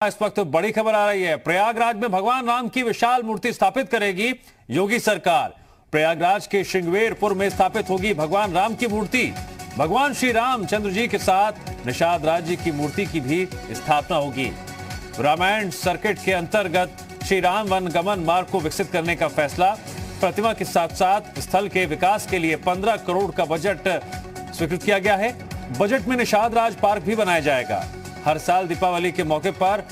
इस वक्त बड़ी खबर आ रही है। प्रयागराज में भगवान राम की विशाल मूर्ति स्थापित करेगी योगी सरकार। प्रयागराज के श्रृंगवेरपुर में स्थापित होगी भगवान राम की मूर्ति। भगवान श्री रामचंद्र जी के साथ निषाद राज जी की मूर्ति की भी स्थापना होगी। रामायण सर्किट के अंतर्गत श्री राम वन गमन मार्ग को विकसित करने का फैसला। प्रतिमा के साथ साथ स्थल के विकास के लिए 15 करोड़ का बजट स्वीकृत किया गया है। बजट में निषाद राज पार्क भी बनाया जाएगा। हर साल दीपावली के मौके पर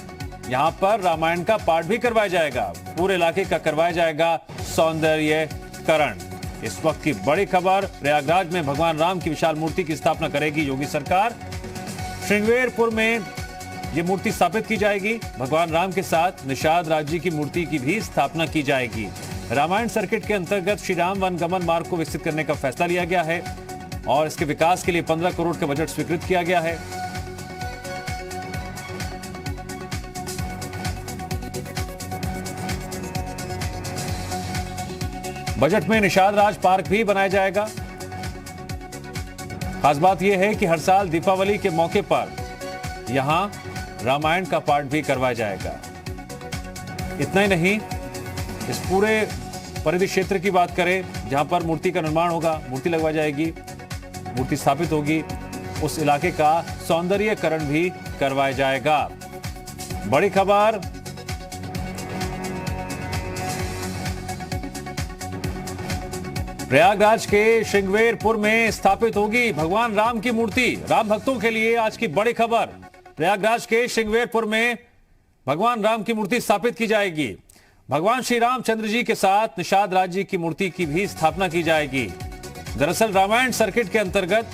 यहां पर रामायण का पाठ भी करवाया जाएगा। पूरे इलाके का करवाया जाएगा सौंदर्यीकरण। इस वक्त की बड़ी खबर, प्रयागराज में भगवान राम की विशाल मूर्ति की स्थापना करेगी योगी सरकार। श्रृंगवेरपुर में यह मूर्ति स्थापित की जाएगी। भगवान राम के साथ निषाद राज जी की मूर्ति की भी स्थापना की जाएगी। रामायण सर्किट के अंतर्गत श्री राम वन गमन मार्ग को विकसित करने का फैसला लिया गया है और इसके विकास के लिए 15 करोड़ का बजट स्वीकृत किया गया है। बजट में निषाद राज पार्क भी बनाया जाएगा। खास बात यह है कि हर साल दीपावली के मौके पर यहां रामायण का पाठ भी करवाया जाएगा। इतना ही नहीं, इस पूरे परिधि क्षेत्र की बात करें जहां पर मूर्ति का निर्माण होगा, मूर्ति लगवाई जाएगी, मूर्ति स्थापित होगी, उस इलाके का सौंदर्यीकरण भी करवाया जाएगा। बड़ी खबर, प्रयागराज के श्रृंगवेरपुर में स्थापित होगी भगवान राम की मूर्ति। राम भक्तों के लिए आज की बड़ी खबर, प्रयागराज के श्रृंगवेरपुर में भगवान राम की मूर्ति स्थापित की जाएगी। भगवान श्री रामचंद्र जी के साथ निषाद राज जी की मूर्ति की भी स्थापना की जाएगी। दरअसल रामायण सर्किट के अंतर्गत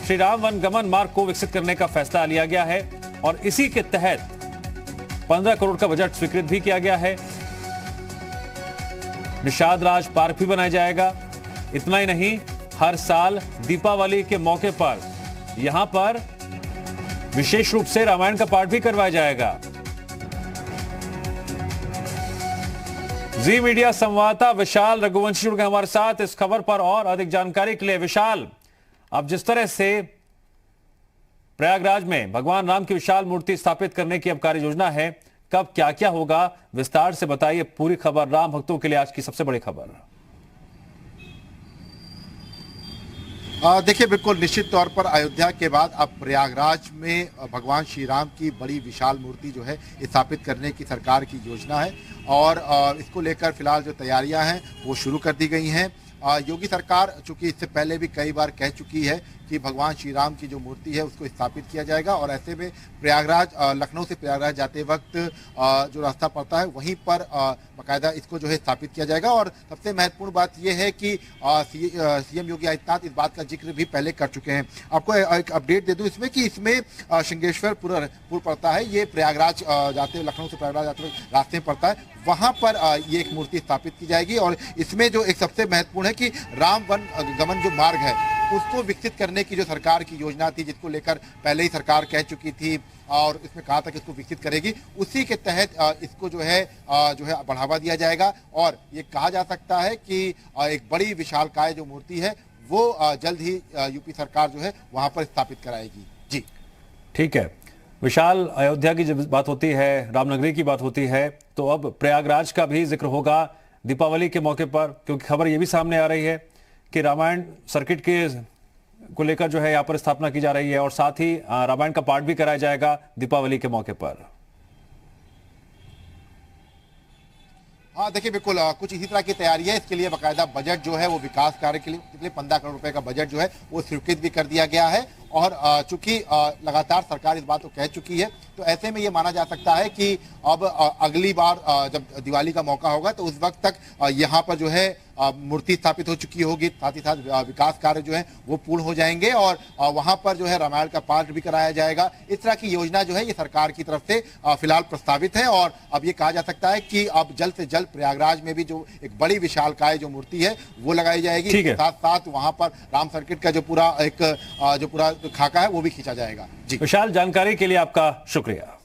श्री राम वन गमन मार्ग को विकसित करने का फैसला लिया गया है और इसी के तहत 15 करोड़ का बजट स्वीकृत भी किया गया है। निषाद राज पार्क भी बनाया जाएगा। इतना ही नहीं, हर साल दीपावली के मौके पर यहां पर विशेष रूप से रामायण का पाठ भी करवाया जाएगा। जी मीडिया संवाददाता विशाल रघुवंशी जुड़ गए हमारे साथ इस खबर पर और अधिक जानकारी के लिए। विशाल, अब जिस तरह से प्रयागराज में भगवान राम की विशाल मूर्ति स्थापित करने की अब कार्य योजना है, कब क्या क्या होगा, विस्तार से बताइए पूरी खबर। राम भक्तों के लिए आज की सबसे बड़ी खबर। देखिए, बिल्कुल निश्चित तौर पर अयोध्या के बाद अब प्रयागराज में भगवान श्री राम की बड़ी विशाल मूर्ति जो है स्थापित करने की सरकार की योजना है और इसको लेकर फिलहाल जो तैयारियां हैं वो शुरू कर दी गई हैं। योगी सरकार चूंकि इससे पहले भी कई बार कह चुकी है कि भगवान श्री राम की जो मूर्ति है उसको स्थापित किया जाएगा और ऐसे में प्रयागराज, लखनऊ से प्रयागराज जाते वक्त जो रास्ता पड़ता है वहीं पर बाकायदा इसको जो है स्थापित किया जाएगा। और सबसे महत्वपूर्ण बात यह है कि सीएम योगी आदित्यनाथ इस बात का जिक्र भी पहले कर चुके हैं। आपको एक अपडेट दे दूं इसमें कि इसमें श्रृंगेश्वरपुर पड़ता है, ये प्रयागराज जाते, लखनऊ से प्रयागराज जाते रास्ते में पड़ता है, वहाँ पर ये एक मूर्ति स्थापित की जाएगी। और इसमें जो एक सबसे महत्वपूर्ण है कि राम वन गमन जो मार्ग है उसको विकसित करने की जो सरकार की योजना थी, जिसको लेकर पहले ही सरकार कह चुकी थी और इसमें कहा था कि इसको विकसित करेगी, उसी के तहत इसको जो है बढ़ावा दिया जाएगा। और ये कहा जा सकता है कि एक बड़ी विशालकाय जो मूर्ति है वो जल्द ही यूपी सरकार जो है वहां पर स्थापित कराएगी। जी ठीक है विशाल, अयोध्या की जब बात होती है, रामनगरी की बात होती है, तो अब प्रयागराज का भी जिक्र होगा दीपावली के मौके पर, क्योंकि खबर यह भी सामने आ रही है कि रामायण सर्किट के को लेकर जो है यहाँ पर स्थापना की जा रही है और साथ ही रामायण का पाठ भी कराया जाएगा दीपावली के मौके पर। हाँ देखिए, बिल्कुल कुछ इसी तरह की तैयारी है। इसके लिए बाकायदा बजट जो है वो विकास कार्य के लिए 15 करोड़ रुपए का बजट जो है वो स्वीकृत भी कर दिया गया है। और चूंकि लगातार सरकार इस बात को कह चुकी है, तो ऐसे में ये माना जा सकता है कि अब अगली बार जब दिवाली का मौका होगा तो उस वक्त तक यहाँ पर जो है मूर्ति स्थापित हो चुकी होगी, साथ ही साथ विकास कार्य जो है वो पूर्ण हो जाएंगे और वहां पर जो है रामायण का पाठ भी कराया जाएगा। इस तरह की योजना जो है ये सरकार की तरफ से फिलहाल प्रस्तावित है और अब ये कहा जा सकता है कि अब जल्द से जल्द प्रयागराज में भी जो एक बड़ी विशालकाय जो मूर्ति है वो लगाई जाएगी। साथ साथ वहां पर राम सर्किट का जो पूरा खाका है वो भी खींचा जाएगा। जी विशाल, जानकारी के लिए आपका शुक्रिया।